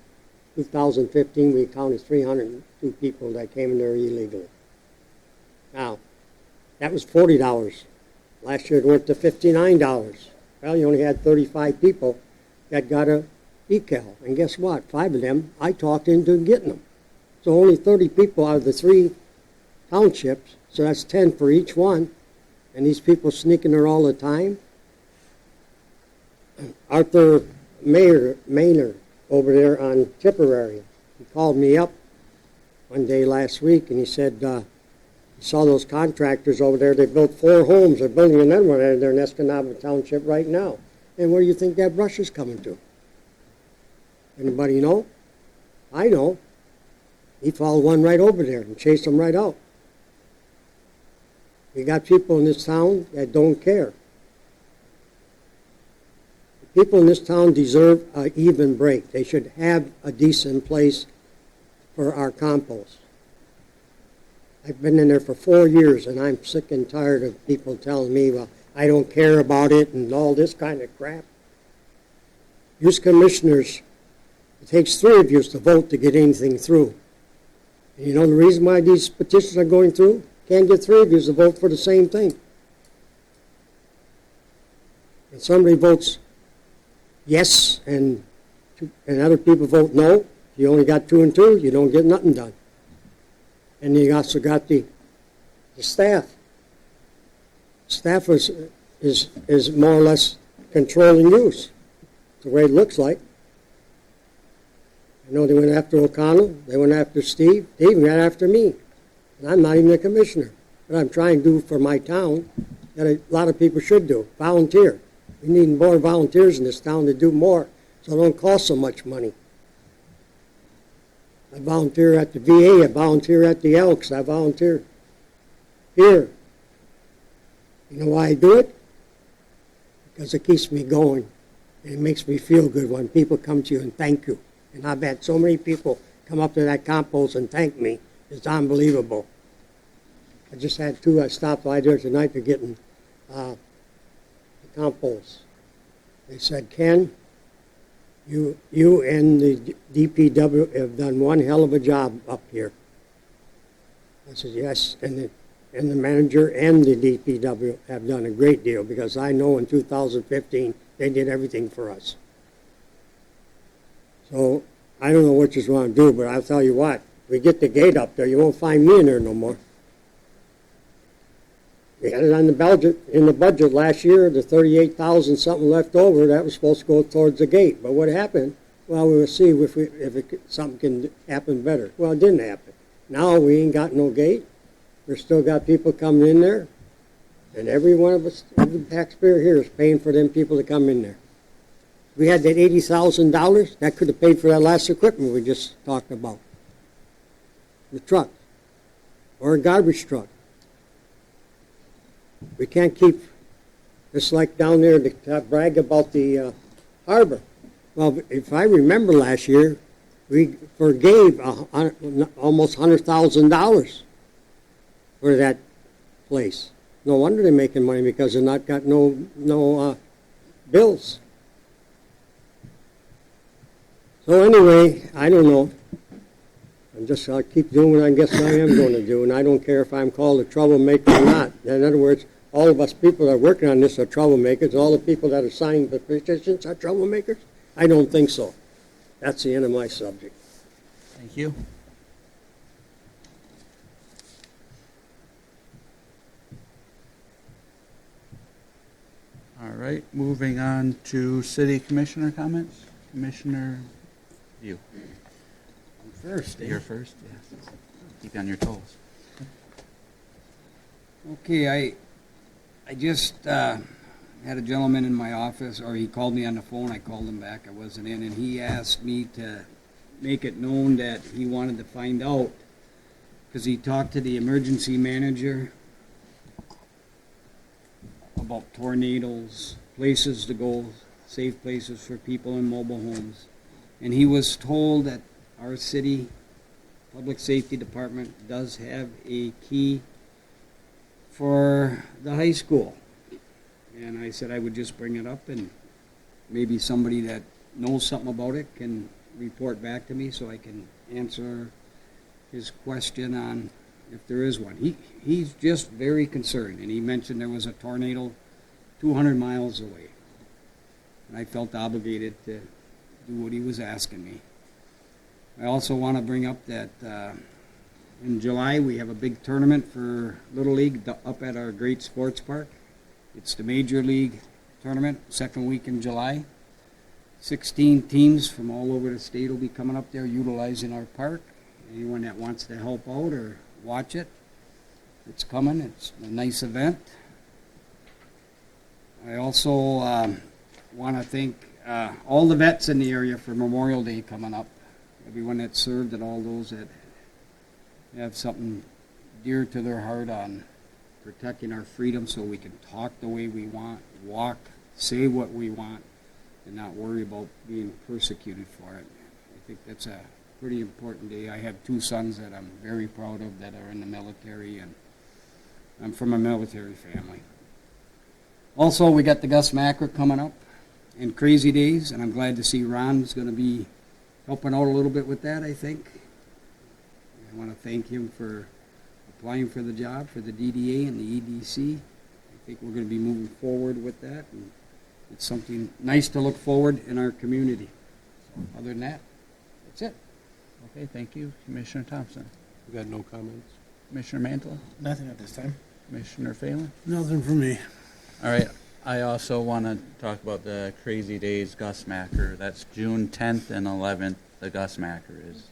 [SPEAKER 13] 2015, we counted 302 people that came in there illegally. Now, that was $40. Last year it went to $59. Well, you only had 35 people that got a decal. And guess what? 5 of them, I talked into getting them. So only 30 people out of the 3 townships, so that's 10 for each one. And these people sneaking there all the time. Arthur Maynard over there on Tipperary, he called me up one day last week and he said, he saw those contractors over there. They built 4 homes. They're building another one out there in Escanaba Township right now. And where do you think that brush is coming to? Anybody know? I know. He followed one right over there and chased them right out. You got people in this town that don't care. The people in this town deserve an even break. They should have a decent place for our compost. I've been in there for 4 years, and I'm sick and tired of people telling me, well, I don't care about it and all this kind of crap. Use commissioners, it takes 3 of you to vote to get anything through. And you know the reason why these petitions are going through? Can't get 3 of you to vote for the same thing. And somebody votes yes, and other people vote no. You only got 2 and 2, you don't get nothing done. And you also got the staff. Staff is more or less controlling use, the way it looks like. I know they went after O'Connell, they went after Steve, they even got after me. And I'm not even a commissioner. But I'm trying to do for my town that a lot of people should do, volunteer. We need more volunteers in this town to do more, so it don't cost so much money. I volunteer at the VA, I volunteer at the Elks, I volunteer here. You know why I do it? Because it keeps me going. And it makes me feel good when people come to you and thank you. And I've had so many people come up to that compost and thank me. It's unbelievable. I just had 2, I stopped by there tonight. They're getting the compost. They said, Ken, you and the DPW have done one hell of a job up here. I said, yes, and the manager and the DPW have done a great deal because I know in 2015 they did everything for us. So I don't know what you want to do, but I'll tell you what, we get the gate up there, you won't find me in there no more. We had it on the budget, in the budget last year, the 38,000 something left over, that was supposed to go towards the gate. But what happened? Well, we will see if something can happen better. Well, it didn't happen. Now we ain't got no gate. We still got people coming in there. And every one of us, every taxpayer here is paying for them people to come in there. we had that $80,000, that could have paid for that last equipment we just talked about. The truck, or a garbage truck. We can't keep, it's like down there to brag about the harbor. Well, if I remember last year, we forgave almost $100,000 for that place. No wonder they're making money, because they're not got no bills. So anyway, I don't know. I'll keep doing what I guess I am going to do, and I don't care if I'm called a troublemaker or not. In other words, all of us people that are working on this are troublemakers. All the people that are signing the petitions are troublemakers? I don't think so. That's the end of my subject.
[SPEAKER 1] Thank you. All right, moving on to city commissioner comments. Commissioner View.
[SPEAKER 11] First,
[SPEAKER 1] You're first, yes. Keep you on your toes.
[SPEAKER 11] Okay, I just had a gentleman in my office, or he called me on the phone. I called him back. I wasn't in, and he asked me to make it known that he wanted to find out, because he talked to the emergency manager about tornadoes, places to go, safe places for people in mobile homes. And he was told that our city public safety department does have a key for the high school. And I said I would just bring it up, and maybe somebody that knows something about it can report back to me so I can answer his question on if there is one. He's just very concerned, and he mentioned there was a tornado 200 miles away. And I felt obligated to do what he was asking me. I also want to bring up that in July we have a big tournament for Little League up at our great sports park. It's the Major League tournament, second week in July. 16 teams from all over the state will be coming up there utilizing our park. Anyone that wants to help out or watch it, it's coming. It's a nice event. I also want to thank all the vets in the area for Memorial Day coming up. Everyone that served and all those that have something dear to their heart on protecting our freedom so we can talk the way we want, walk, say what we want, and not worry about being persecuted for it. I think that's a pretty important day. I have two sons that I'm very proud of that are in the military, and I'm from a military family. Also, we got the Gus Macker coming up in Crazy Days, and I'm glad to see Ron's going to be helping out a little bit with that, I think. I want to thank him for applying for the job for the DDA and the EDC. I think we're going to be moving forward with that, and it's something nice to look forward in our community. So, other than that, that's it.
[SPEAKER 1] Okay, thank you. Commissioner Thompson.
[SPEAKER 5] We got no comments?
[SPEAKER 1] Commissioner Mantle.
[SPEAKER 4] Nothing at this time.
[SPEAKER 1] Commissioner Phelan.
[SPEAKER 7] Nothing for me.
[SPEAKER 1] All right, I also want to talk about the Crazy Days Gus Macker. That's June 10th and 11th, the Gus Macker is.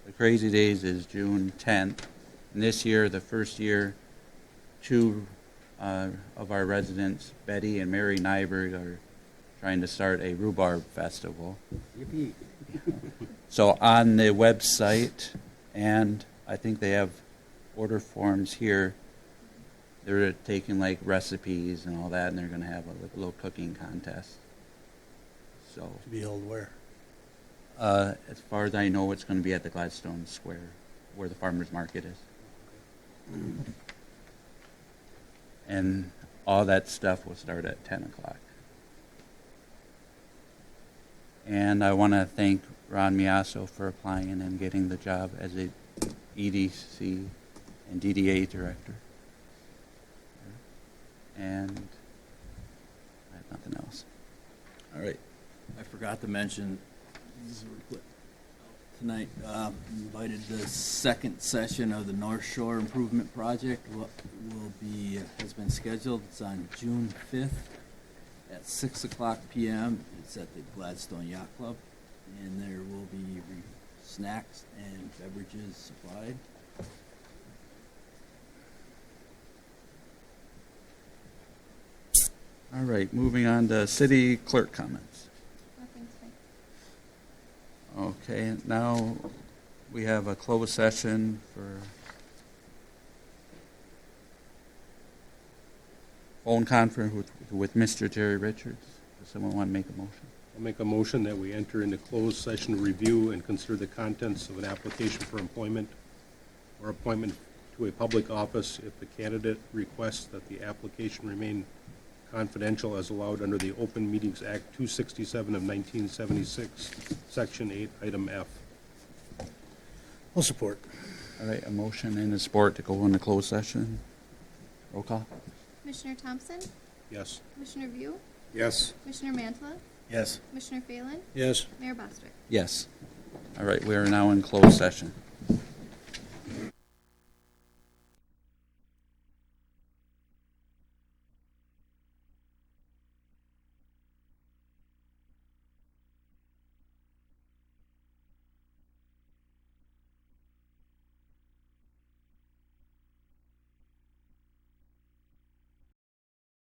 [SPEAKER 1] The Crazy Days is June 10th. And this year, the first year, two of our residents, Betty and Mary Nyberg, are trying to start a rhubarb festival.
[SPEAKER 11] Yippee.
[SPEAKER 1] So on the website, and I think they have order forms here, they're taking like recipes and all that, and they're going to have a little cooking contest. So,
[SPEAKER 7] To be held where?
[SPEAKER 1] as far as I know, it's going to be at the Gladstone Square, where the farmers market is. And all that stuff will start at 10 o'clock. And I want to thank Ron Miasso for applying and getting the job as a EDC and DDA director. And I have nothing else. All right.
[SPEAKER 6] I forgot to mention, tonight, invited the second session of the North Shore Improvement Project has been scheduled. It's on June 5th at 6 o'clock p.m. It's at the Gladstone Yacht Club, and there will be snacks and beverages supplied.
[SPEAKER 1] All right, moving on to city clerk comments. Okay, now we have a closed session for phone conference with Mr. Jerry Richards. Does someone want to make a motion?
[SPEAKER 5] I'll make a motion that we enter into closed session to review and consider the contents of an application for employment or appointment to a public office if the candidate requests that the application remain confidential as allowed under the Open Meetings Act 267 of 1976, Section 8, Item F.
[SPEAKER 7] I'll support.
[SPEAKER 1] All right, a motion and a support to go into closed session. Roll call.
[SPEAKER 3] Commissioner Thompson?
[SPEAKER 5] Yes.
[SPEAKER 3] Commissioner View?
[SPEAKER 2] Yes.
[SPEAKER 3] Commissioner Mantla?
[SPEAKER 4] Yes.
[SPEAKER 3] Commissioner Phelan?
[SPEAKER 7] Yes.
[SPEAKER 3] Mayor Bostwick?
[SPEAKER 1] Yes. All right, we are now in closed session.